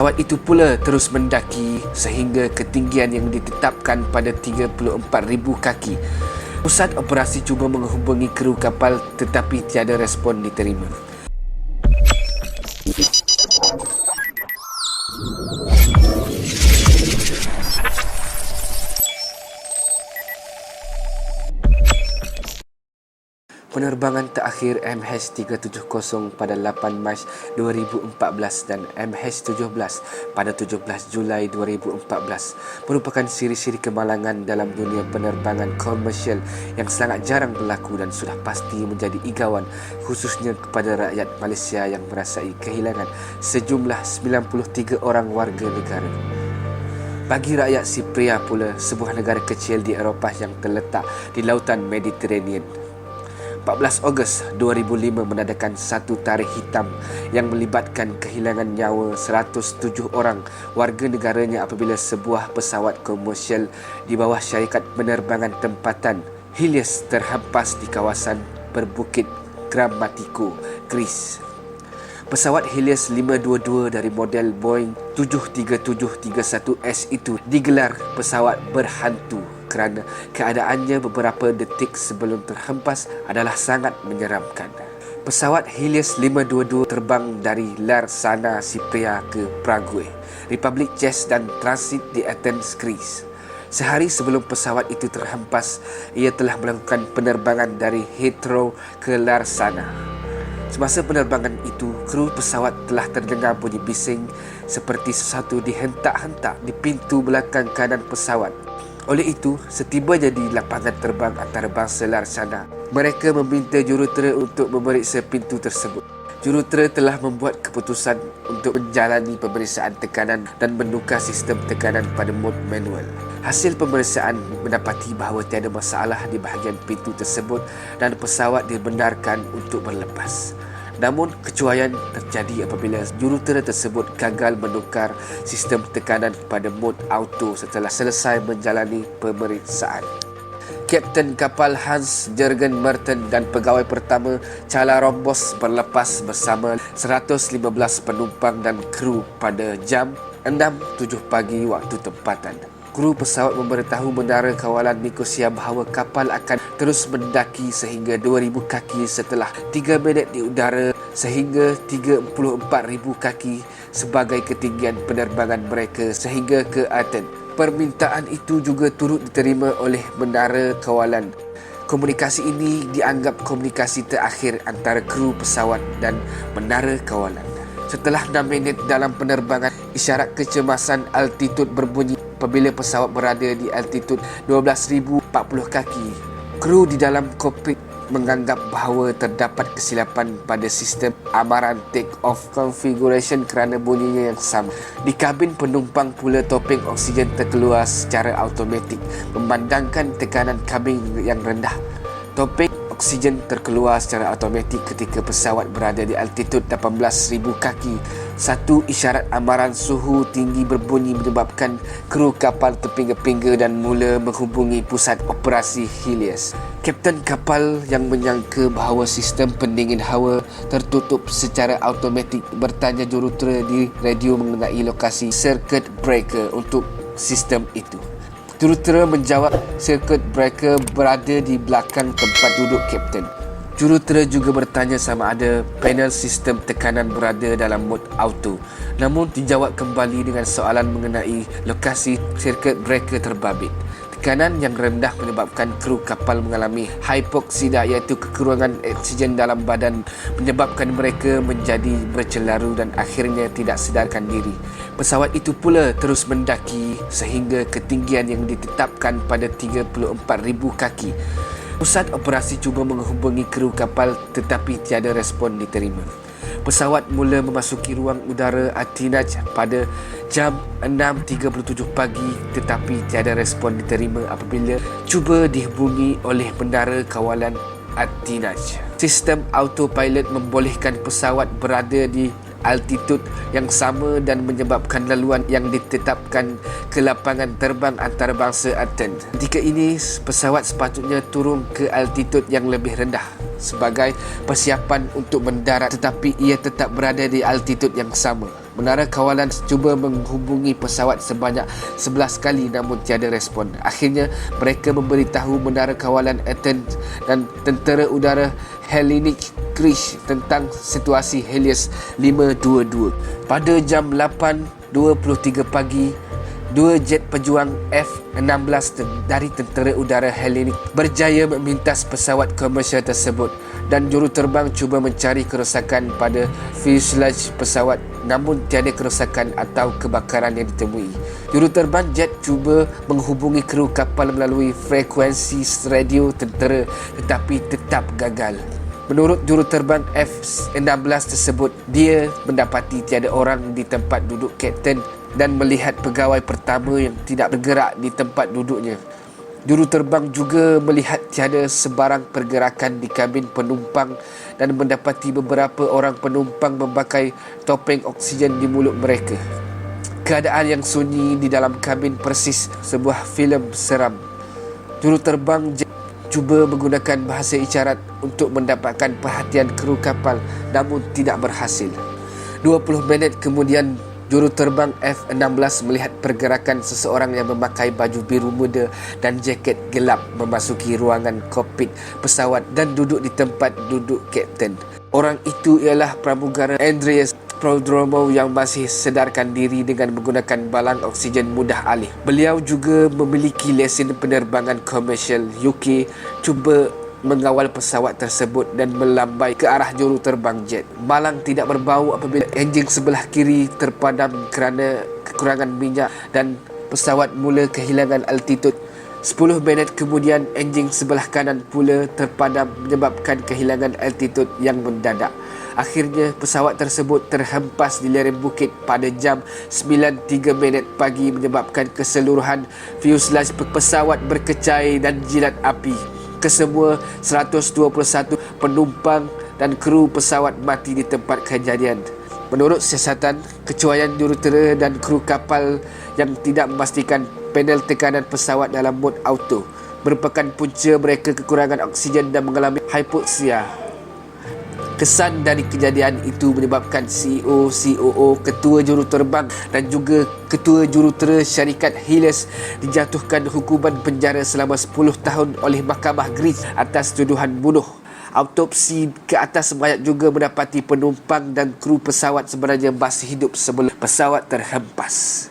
Pesawat itu pula terus mendaki sehingga ketinggian yang ditetapkan pada 34,000 kaki. Pusat operasi cuba menghubungi kru kapal tetapi tiada respon diterima. Penerbangan terakhir MH370 pada 8 Mac 2014 dan MH17 pada 17 Julai 2014 merupakan siri-siri kemalangan dalam dunia penerbangan komersial yang sangat jarang berlaku dan sudah pasti menjadi igawan khususnya kepada rakyat Malaysia yang merasai kehilangan sejumlah 93 orang warga negara. Bagi rakyat Sipria pula, sebuah negara kecil di Eropah yang terletak di lautan Mediterranean. 14 Ogos 2005 menadakan satu tarikh hitam yang melibatkan kehilangan nyawa 107 orang warga negaranya apabila sebuah pesawat komersial di bawah syarikat penerbangan tempatan Helios terhempas di kawasan berbukit Grammatico, Greece. Pesawat Helios 522 dari model Boeing 737-31S itu digelar pesawat berhantu kerana keadaannya beberapa detik sebelum terhempas adalah sangat menyeramkan. Pesawat Helios 522 terbang dari Larsana, Sipria ke Prague, Republik Czech dan transit di Athens, Greece. Sehari sebelum pesawat itu terhempas, ia telah melakukan penerbangan dari Heathrow ke Larsana. Semasa penerbangan itu, kru pesawat telah terdengar bunyi bising seperti sesuatu dihentak-hentak di pintu belakang kanan pesawat. Oleh itu, setibanya di lapangan terbang antarabangsa Larsana, mereka meminta jurutera untuk memeriksa pintu tersebut. Jurutera telah membuat keputusan untuk menjalani pemeriksaan tekanan dan menukar sistem tekanan pada mod manual. Hasil pemeriksaan mendapati bahawa tiada masalah di bahagian pintu tersebut dan pesawat dibenarkan untuk berlepas. Namun, kecuaian terjadi apabila jurutera tersebut gagal menukar sistem tekanan pada mod auto setelah selesai menjalani pemeriksaan. Kapten kapal Hans Jürgen Merten dan pegawai pertama Chala Rombos berlepas bersama 115 penumpang dan kru pada jam 6.07 pagi waktu tempatan. Kru pesawat memberitahu menara kawalan Nikosia bahawa kapal akan terus mendaki sehingga 2,000 kaki setelah 3 minit di udara sehingga 34,000 kaki sebagai ketinggian penerbangan mereka sehingga ke Athens. Permintaan itu juga turut diterima oleh menara kawalan. Komunikasi ini dianggap komunikasi terakhir antara kru pesawat dan menara kawalan. Setelah 6 minit dalam penerbangan, isyarat kecemasan altitud berbunyi apabila pesawat berada di altitud 12,040 kaki. Kru di dalam kokpit menganggap bahawa terdapat kesilapan pada sistem amaran take-off configuration kerana bunyinya yang sama. Di kabin penumpang pula topeng oksigen terkeluar secara automatik memandangkan tekanan kabin yang rendah. Topeng oksigen terkeluar secara automatik ketika pesawat berada di altitud 18,000 kaki. Satu isyarat amaran suhu tinggi berbunyi menyebabkan kru kapal terpinga-pinga dan mula menghubungi pusat operasi Helios. Kapten kapal yang menyangka bahawa sistem pendingin hawa tertutup secara automatik bertanya jurutera di radio mengenai lokasi circuit breaker untuk sistem itu. Jurutera menjawab circuit breaker berada di belakang tempat duduk kapten. Jurutera juga bertanya sama ada panel sistem tekanan berada dalam mod auto. Namun dijawab kembali dengan soalan mengenai lokasi circuit breaker terbabit. Tekanan yang rendah menyebabkan kru kapal mengalami hipoksida iaitu kekurangan oksigen dalam badan menyebabkan mereka menjadi bercelaru dan akhirnya tidak sedarkan diri. Pesawat itu pula terus mendaki sehingga ketinggian yang ditetapkan pada 34,000 kaki. Pusat operasi cuba menghubungi kru kapal tetapi tiada respon diterima. Pesawat mula memasuki ruang udara Athens pada jam 6.37 pagi tetapi tiada respon diterima apabila cuba dihubungi oleh menara kawalan Athens. Sistem autopilot membolehkan pesawat berada di altitud yang sama dan menyebabkan laluan yang ditetapkan ke lapangan terbang antarabangsa Athens. Ketika ini, pesawat sepatutnya turun ke altitud yang lebih rendah sebagai persiapan untuk mendarat tetapi ia tetap berada di altitud yang sama. Menara kawalan cuba menghubungi pesawat sebanyak 11 kali namun tiada respon. Akhirnya mereka memberitahu menara kawalan Athens dan tentera udara Hellenic Krish tentang situasi Helios 522. Pada jam 8.23 pagi, dua jet pejuang F-16 dari tentera udara Hellenic berjaya memintas pesawat komersial tersebut dan juruterbang cuba mencari kerosakan pada fuselage pesawat namun tiada kerosakan atau kebakaran yang ditemui. Juruterbang jet cuba menghubungi kru kapal melalui frekuensi radio tentera tetapi tetap gagal. Menurut juruterbang F-16 tersebut, dia mendapati tiada orang di tempat duduk kapten dan melihat pegawai pertama yang tidak bergerak di tempat duduknya. Juruterbang juga melihat tiada sebarang pergerakan di kabin penumpang dan mendapati beberapa orang penumpang memakai topeng oksigen di mulut mereka. Keadaan yang sunyi di dalam kabin persis sebuah filem seram. Juruterbang cuba menggunakan bahasa isyarat untuk mendapatkan perhatian kru kapal namun tidak berhasil. 20 minit kemudian, juruterbang F-16 melihat pergerakan seseorang yang memakai baju biru muda dan jaket gelap memasuki ruangan kokpit pesawat dan duduk di tempat duduk kapten. Orang itu ialah pramugara Andreas Prodromou yang masih sedarkan diri dengan menggunakan balang oksigen mudah alih. Beliau juga memiliki lesen penerbangan komersial. UK cuba mengawal pesawat tersebut dan melambai ke arah juruterbang jet. Balang tidak berbau apabila enjin sebelah kiri terpadam kerana kekurangan minyak dan pesawat mula kehilangan altitude. 10 minit kemudian, enjin sebelah kanan pula terpadam menyebabkan kehilangan altitude yang mendadak. Akhirnya, pesawat tersebut terhempas di lereng bukit pada jam 9.03 pagi menyebabkan keseluruhan fuselage pesawat berkecai dan jilat api. Kesemua 121 penumpang dan kru pesawat mati di tempat kejadian. Menurut siasatan, kecuaian jurutera dan kru kapal yang tidak memastikan panel tekanan pesawat dalam mod auto merupakan punca mereka kekurangan oksigen dan mengalami hypoxia. Kesan dari kejadian itu menyebabkan CEO, COO, ketua juruterbang dan juga ketua jurutera syarikat Helios dijatuhkan hukuman penjara selama 10 tahun oleh Mahkamah Greece atas tuduhan bunuh. Autopsi ke atas mayat juga mendapati penumpang dan kru pesawat sebenarnya masih hidup sebelum pesawat terhempas.